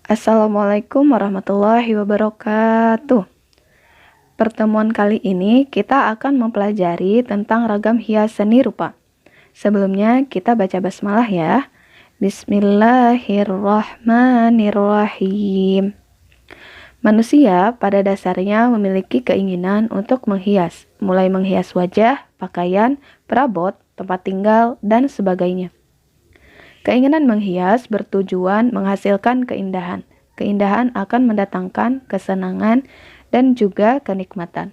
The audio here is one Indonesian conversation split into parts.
Assalamualaikum warahmatullahi wabarakatuh. Pertemuan kali ini kita akan mempelajari tentang ragam hias seni rupa. Sebelumnya kita baca basmalah ya. Bismillahirrahmanirrahim. Manusia pada dasarnya memiliki keinginan untuk menghias, mulai menghias wajah, pakaian, perabot, tempat tinggal, dan sebagainya. Keinginan menghias bertujuan menghasilkan keindahan. Keindahan akan mendatangkan kesenangan dan juga kenikmatan.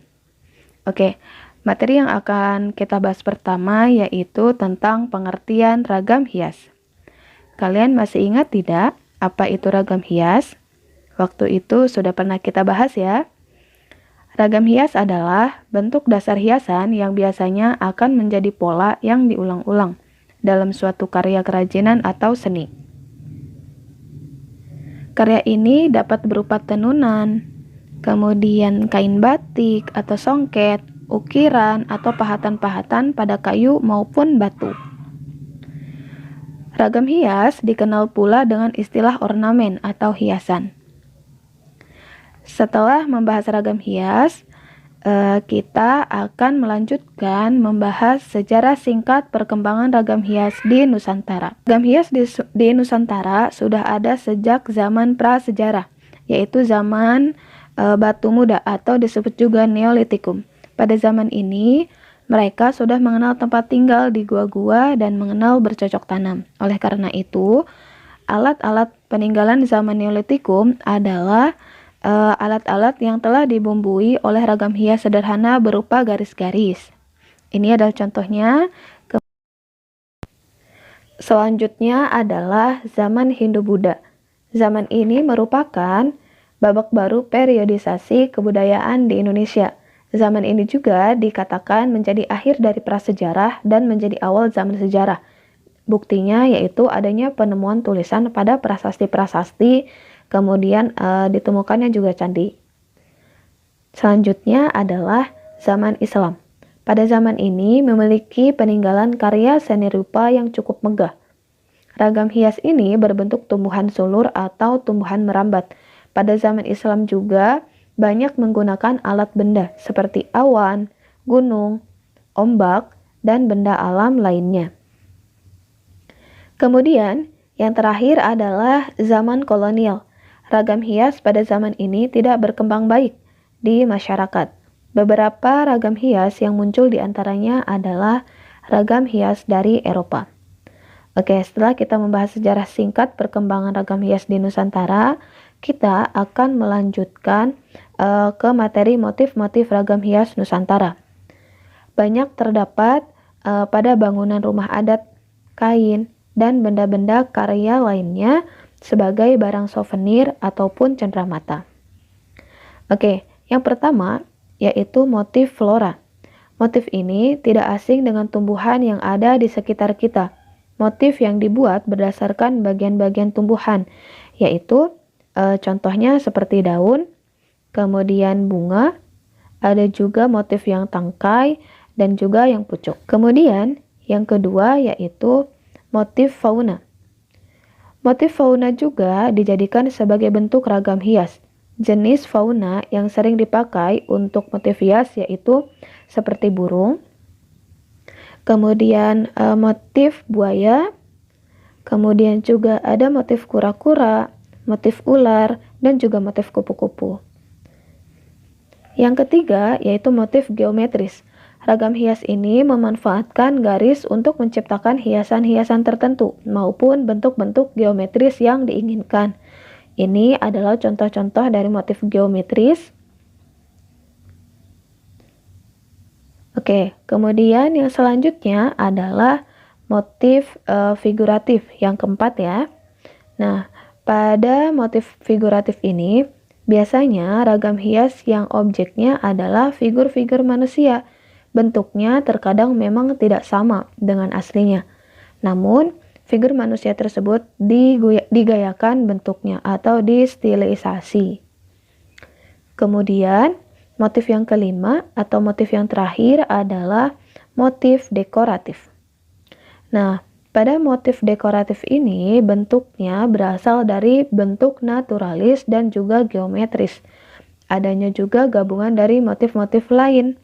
Oke, materi yang akan kita bahas pertama yaitu tentang pengertian ragam hias. Kalian masih ingat tidak apa itu ragam hias? Waktu itu sudah pernah kita bahas ya. Ragam hias adalah bentuk dasar hiasan yang biasanya akan menjadi pola yang diulang-ulang dalam suatu karya kerajinan atau seni. Karya ini dapat berupa tenunan, kemudian kain batik atau songket, ukiran atau pahatan-pahatan pada kayu maupun batu. Ragam hias dikenal pula dengan istilah ornamen atau hiasan. Setelah membahas ragam hias, kita akan melanjutkan membahas sejarah singkat perkembangan ragam hias di Nusantara. Ragam hias di Nusantara sudah ada sejak zaman prasejarah, yaitu zaman Batu Muda atau disebut juga Neolitikum. Pada zaman ini, mereka sudah mengenal tempat tinggal di gua-gua dan mengenal bercocok tanam. Oleh karena itu, alat-alat peninggalan zaman Neolitikum adalah alat-alat yang telah dibumbui oleh ragam hias sederhana berupa garis-garis. Ini adalah contohnya. Selanjutnya adalah zaman Hindu-Buddha. Zaman ini merupakan babak baru periodisasi kebudayaan di Indonesia. Zaman ini juga dikatakan menjadi akhir dari prasejarah dan menjadi awal zaman sejarah. Buktinya yaitu adanya penemuan tulisan pada prasasti-prasasti, kemudian ditemukannya juga candi. Selanjutnya adalah zaman Islam. Pada zaman ini memiliki peninggalan karya seni rupa yang cukup megah. Ragam hias ini berbentuk tumbuhan sulur atau tumbuhan merambat. Pada zaman Islam juga banyak menggunakan alat benda seperti awan, gunung, ombak, dan benda alam lainnya. Kemudian, yang terakhir adalah zaman kolonial. Ragam hias pada zaman ini tidak berkembang baik di masyarakat. Beberapa ragam hias yang muncul di antaranya adalah ragam hias dari Eropa. Oke, setelah kita membahas sejarah singkat perkembangan ragam hias di Nusantara, kita akan melanjutkan ke materi motif-motif ragam hias Nusantara. Banyak terdapat pada bangunan rumah adat, kain, dan benda-benda karya lainnya sebagai barang souvenir ataupun cenderamata. Oke, yang pertama yaitu motif flora. Motif ini tidak asing dengan tumbuhan yang ada di sekitar kita. Motif yang dibuat berdasarkan bagian-bagian tumbuhan, yaitu contohnya seperti daun, kemudian bunga, ada juga motif yang tangkai, dan juga yang pucuk. Kemudian yang kedua yaitu motif fauna. Motif fauna juga dijadikan sebagai bentuk ragam hias. Jenis fauna yang sering dipakai untuk motif hias yaitu seperti burung, kemudian motif buaya, kemudian juga ada motif kura-kura, motif ular, dan juga motif kupu-kupu. Yang ketiga yaitu motif geometris. Ragam hias ini memanfaatkan garis untuk menciptakan hiasan-hiasan tertentu maupun bentuk-bentuk geometris yang diinginkan. Ini adalah contoh-contoh dari motif geometris. Oke, kemudian yang selanjutnya adalah motif figuratif yang keempat ya. Nah, pada motif figuratif ini biasanya ragam hias yang objeknya adalah figur-figur manusia. Bentuknya terkadang memang tidak sama dengan aslinya. Namun, figur manusia tersebut digayakan bentuknya atau distilisasi. Kemudian, motif yang kelima atau motif yang terakhir adalah motif dekoratif. Nah, Pada motif dekoratif ini, bentuknya berasal dari bentuk naturalis dan juga geometris. Adanya juga gabungan dari motif-motif lain,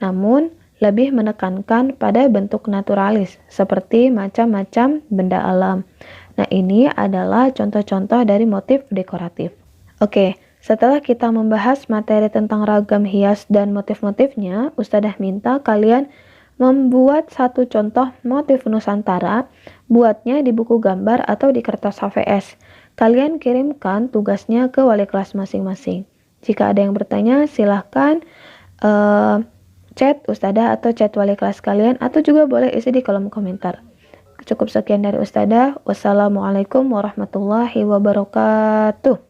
namun lebih menekankan pada bentuk naturalis, seperti macam-macam benda alam. Nah, ini adalah contoh-contoh dari motif dekoratif. Oke, setelah kita membahas materi tentang ragam hias dan motif-motifnya, Ustadzah minta kalian membuat satu contoh motif Nusantara, buatnya di buku gambar atau di kertas HVS. Kalian kirimkan tugasnya ke wali kelas masing-masing. Jika ada yang bertanya, silahkan chat Ustadzah atau chat wali kelas kalian, atau juga boleh isi di kolom komentar. Cukup sekian dari Ustadzah. Wassalamualaikum warahmatullahi wabarakatuh.